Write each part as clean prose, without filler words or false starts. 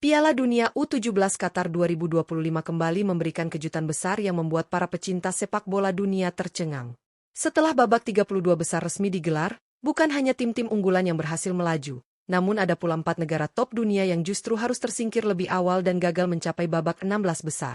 Piala Dunia U17 Qatar 2025 kembali memberikan kejutan besar yang membuat para pecinta sepak bola dunia tercengang. Setelah babak 32 besar resmi digelar, bukan hanya tim-tim unggulan yang berhasil melaju, namun ada pula 4 negara top dunia yang justru harus tersingkir lebih awal dan gagal mencapai babak 16 besar.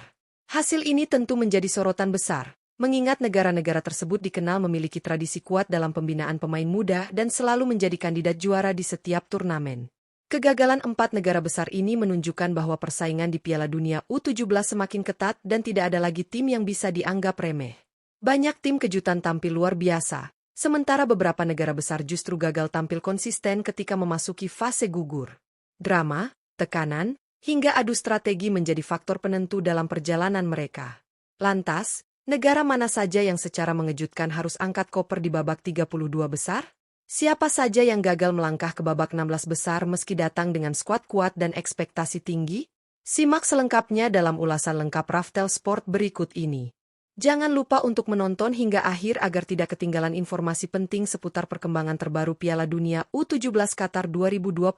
Hasil ini tentu menjadi sorotan besar, mengingat negara-negara tersebut dikenal memiliki tradisi kuat dalam pembinaan pemain muda dan selalu menjadi kandidat juara di setiap turnamen. Kegagalan 4 negara besar ini menunjukkan bahwa persaingan di Piala Dunia U17 semakin ketat dan tidak ada lagi tim yang bisa dianggap remeh. Banyak tim kejutan tampil luar biasa, sementara beberapa negara besar justru gagal tampil konsisten ketika memasuki fase gugur. Drama, tekanan, hingga adu strategi menjadi faktor penentu dalam perjalanan mereka. Lantas, negara mana saja yang secara mengejutkan harus angkat koper di babak 32 besar? Siapa saja yang gagal melangkah ke babak 16 besar meski datang dengan skuad kuat dan ekspektasi tinggi? Simak selengkapnya dalam ulasan lengkap Raftel Sport berikut ini. Jangan lupa untuk menonton hingga akhir agar tidak ketinggalan informasi penting seputar perkembangan terbaru Piala Dunia U17 Qatar 2025.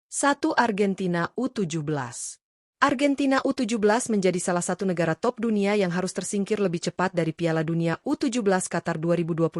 1. Argentina U17. Argentina U17 menjadi salah satu negara top dunia yang harus tersingkir lebih cepat dari Piala Dunia U17 Qatar 2025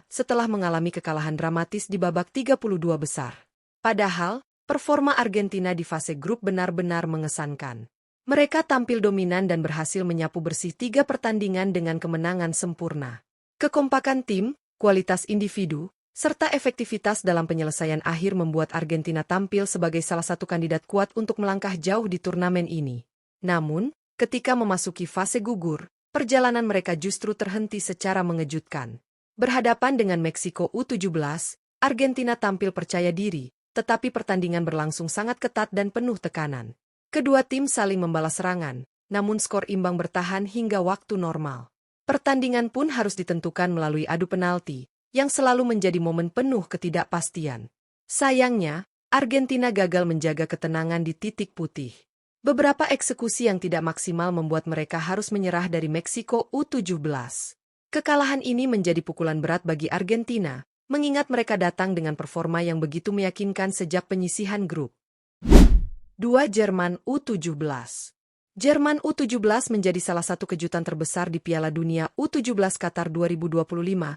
setelah mengalami kekalahan dramatis di babak 32 besar. Padahal, performa Argentina di fase grup benar-benar mengesankan. Mereka tampil dominan dan berhasil menyapu bersih 3 pertandingan dengan kemenangan sempurna. Kekompakan tim, kualitas individu, serta efektivitas dalam penyelesaian akhir membuat Argentina tampil sebagai salah satu kandidat kuat untuk melangkah jauh di turnamen ini. Namun, ketika memasuki fase gugur, perjalanan mereka justru terhenti secara mengejutkan. Berhadapan dengan Meksiko U17, Argentina tampil percaya diri, tetapi pertandingan berlangsung sangat ketat dan penuh tekanan. Kedua tim saling membalas serangan, namun skor imbang bertahan hingga waktu normal. Pertandingan pun harus ditentukan melalui adu penalti, yang selalu menjadi momen penuh ketidakpastian. Sayangnya, Argentina gagal menjaga ketenangan di titik putih. Beberapa eksekusi yang tidak maksimal membuat mereka harus menyerah dari Meksiko U17. Kekalahan ini menjadi pukulan berat bagi Argentina, mengingat mereka datang dengan performa yang begitu meyakinkan sejak penyisihan grup. 2. Jerman U17. Jerman U17 menjadi salah satu kejutan terbesar di Piala Dunia U17 Qatar 2025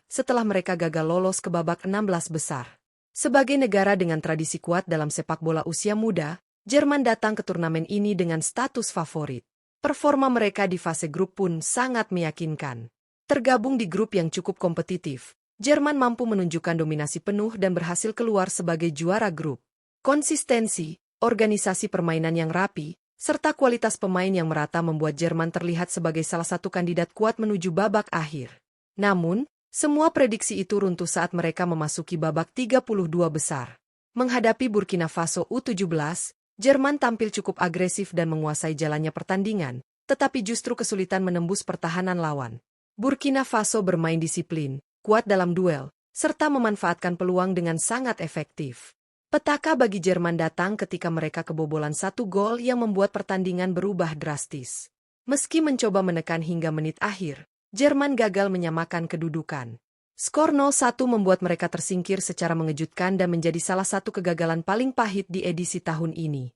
setelah mereka gagal lolos ke babak 16 besar. Sebagai negara dengan tradisi kuat dalam sepak bola usia muda, Jerman datang ke turnamen ini dengan status favorit. Performa mereka di fase grup pun sangat meyakinkan. Tergabung di grup yang cukup kompetitif, Jerman mampu menunjukkan dominasi penuh dan berhasil keluar sebagai juara grup. Konsistensi, organisasi permainan yang rapi, serta kualitas pemain yang merata membuat Jerman terlihat sebagai salah satu kandidat kuat menuju babak akhir. Namun, semua prediksi itu runtuh saat mereka memasuki babak 32 besar. Menghadapi Burkina Faso U17, Jerman tampil cukup agresif dan menguasai jalannya pertandingan, tetapi justru kesulitan menembus pertahanan lawan. Burkina Faso bermain disiplin, kuat dalam duel, serta memanfaatkan peluang dengan sangat efektif. Petaka bagi Jerman datang ketika mereka kebobolan 1 gol yang membuat pertandingan berubah drastis. Meski mencoba menekan hingga menit akhir, Jerman gagal menyamakan kedudukan. Skor 0-1 membuat mereka tersingkir secara mengejutkan dan menjadi salah satu kegagalan paling pahit di edisi tahun ini.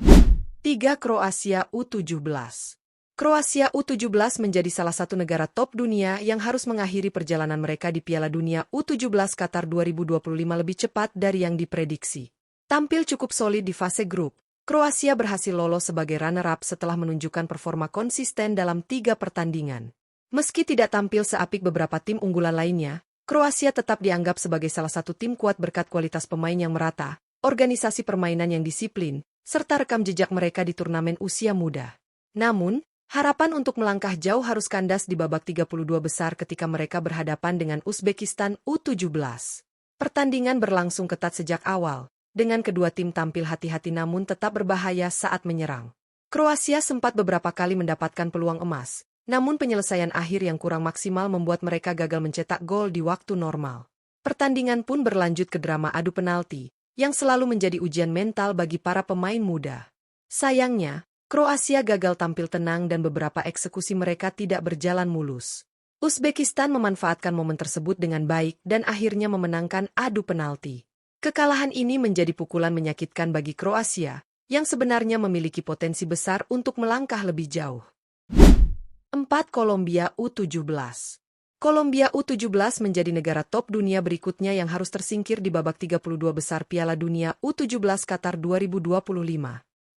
3. Kroasia U17. Kroasia U17 menjadi salah satu negara top dunia yang harus mengakhiri perjalanan mereka di Piala Dunia U17 Qatar 2025 lebih cepat dari yang diprediksi. Tampil cukup solid di fase grup, Kroasia berhasil lolos sebagai runner-up setelah menunjukkan performa konsisten dalam 3 pertandingan. Meski tidak tampil seapik beberapa tim unggulan lainnya, Kroasia tetap dianggap sebagai salah satu tim kuat berkat kualitas pemain yang merata, organisasi permainan yang disiplin, serta rekam jejak mereka di turnamen usia muda. Namun, harapan untuk melangkah jauh harus kandas di babak 32 besar ketika mereka berhadapan dengan Uzbekistan U17. Pertandingan berlangsung ketat sejak awal, dengan kedua tim tampil hati-hati namun tetap berbahaya saat menyerang. Kroasia sempat beberapa kali mendapatkan peluang emas, namun penyelesaian akhir yang kurang maksimal membuat mereka gagal mencetak gol di waktu normal. Pertandingan pun berlanjut ke drama adu penalti, yang selalu menjadi ujian mental bagi para pemain muda. Sayangnya, Kroasia gagal tampil tenang dan beberapa eksekusi mereka tidak berjalan mulus. Uzbekistan memanfaatkan momen tersebut dengan baik dan akhirnya memenangkan adu penalti. Kekalahan ini menjadi pukulan menyakitkan bagi Kroasia, yang sebenarnya memiliki potensi besar untuk melangkah lebih jauh. 4. Kolombia U17. Kolombia U17 menjadi negara top dunia berikutnya yang harus tersingkir di babak 32 besar Piala Dunia U17 Qatar 2025.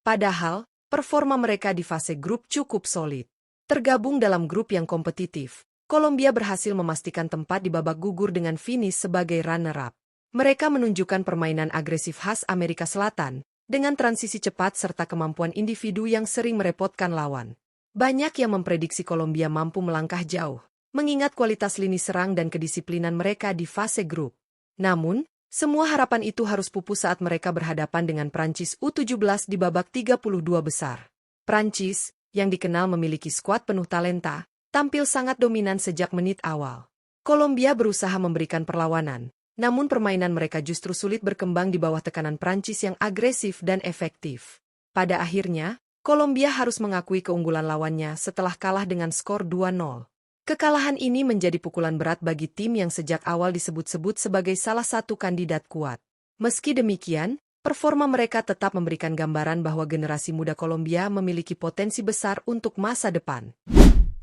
Padahal, performa mereka di fase grup cukup solid. Tergabung dalam grup yang kompetitif, Kolombia berhasil memastikan tempat di babak gugur dengan finish sebagai runner-up. Mereka menunjukkan permainan agresif khas Amerika Selatan, dengan transisi cepat serta kemampuan individu yang sering merepotkan lawan. Banyak yang memprediksi Kolombia mampu melangkah jauh, mengingat kualitas lini serang dan kedisiplinan mereka di fase grup. Namun, semua harapan itu harus pupus saat mereka berhadapan dengan Prancis U17 di babak 32 besar. Prancis, yang dikenal memiliki skuad penuh talenta, tampil sangat dominan sejak menit awal. Kolombia berusaha memberikan perlawanan, namun permainan mereka justru sulit berkembang di bawah tekanan Prancis yang agresif dan efektif. Pada akhirnya, Kolombia harus mengakui keunggulan lawannya setelah kalah dengan skor 2-0. Kekalahan ini menjadi pukulan berat bagi tim yang sejak awal disebut-sebut sebagai salah satu kandidat kuat. Meski demikian, performa mereka tetap memberikan gambaran bahwa generasi muda Kolombia memiliki potensi besar untuk masa depan.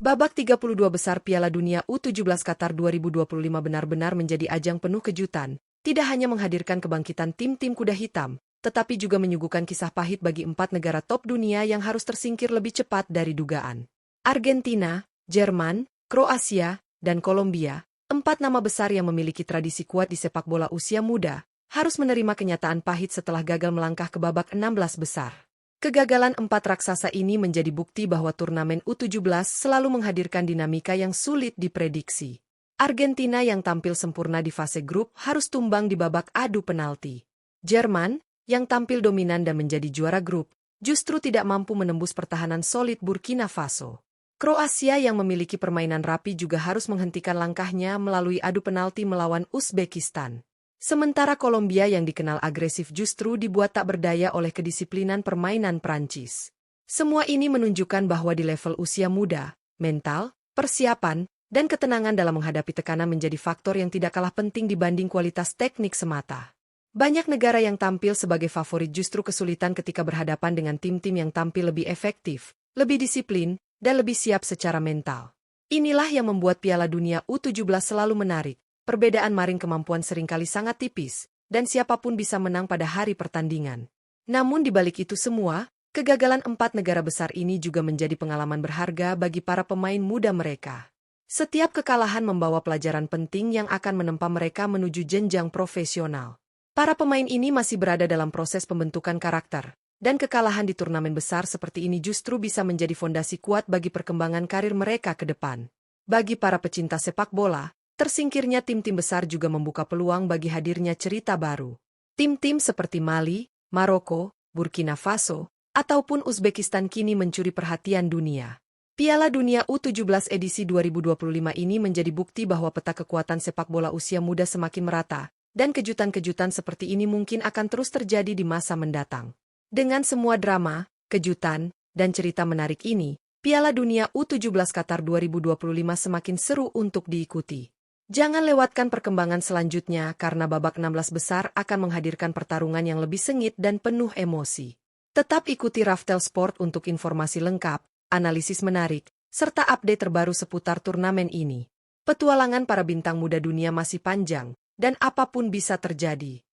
Babak 32 besar Piala Dunia U17 Qatar 2025 benar-benar menjadi ajang penuh kejutan, tidak hanya menghadirkan kebangkitan tim-tim kuda hitam, tetapi juga menyuguhkan kisah pahit bagi 4 negara top dunia yang harus tersingkir lebih cepat dari dugaan. Argentina, Jerman, Kroasia, dan Kolombia, 4 nama besar yang memiliki tradisi kuat di sepak bola usia muda, harus menerima kenyataan pahit setelah gagal melangkah ke babak 16 besar. Kegagalan 4 raksasa ini menjadi bukti bahwa turnamen U17 selalu menghadirkan dinamika yang sulit diprediksi. Argentina yang tampil sempurna di fase grup harus tumbang di babak adu penalti. Jerman, yang tampil dominan dan menjadi juara grup, justru tidak mampu menembus pertahanan solid Burkina Faso. Kroasia yang memiliki permainan rapi juga harus menghentikan langkahnya melalui adu penalti melawan Uzbekistan. Sementara Kolombia yang dikenal agresif justru dibuat tak berdaya oleh kedisiplinan permainan Prancis. Semua ini menunjukkan bahwa di level usia muda, mental, persiapan, dan ketenangan dalam menghadapi tekanan menjadi faktor yang tidak kalah penting dibanding kualitas teknik semata. Banyak negara yang tampil sebagai favorit justru kesulitan ketika berhadapan dengan tim-tim yang tampil lebih efektif, lebih disiplin, dan lebih siap secara mental. Inilah yang membuat Piala Dunia U17 selalu menarik. Perbedaan maring kemampuan seringkali sangat tipis, dan siapapun bisa menang pada hari pertandingan. Namun di balik itu semua, kegagalan 4 negara besar ini juga menjadi pengalaman berharga bagi para pemain muda mereka. Setiap kekalahan membawa pelajaran penting yang akan menempa mereka menuju jenjang profesional. Para pemain ini masih berada dalam proses pembentukan karakter, dan kekalahan di turnamen besar seperti ini justru bisa menjadi fondasi kuat bagi perkembangan karir mereka ke depan. Bagi para pecinta sepak bola, tersingkirnya tim-tim besar juga membuka peluang bagi hadirnya cerita baru. Tim-tim seperti Mali, Maroko, Burkina Faso, ataupun Uzbekistan kini mencuri perhatian dunia. Piala Dunia U17 edisi 2025 ini menjadi bukti bahwa peta kekuatan sepak bola usia muda semakin merata, dan kejutan-kejutan seperti ini mungkin akan terus terjadi di masa mendatang. Dengan semua drama, kejutan, dan cerita menarik ini, Piala Dunia U17 Qatar 2025 semakin seru untuk diikuti. Jangan lewatkan perkembangan selanjutnya karena babak 16 besar akan menghadirkan pertarungan yang lebih sengit dan penuh emosi. Tetap ikuti Raftel Sport untuk informasi lengkap, analisis menarik, serta update terbaru seputar turnamen ini. Petualangan para bintang muda dunia masih panjang, dan apapun bisa terjadi.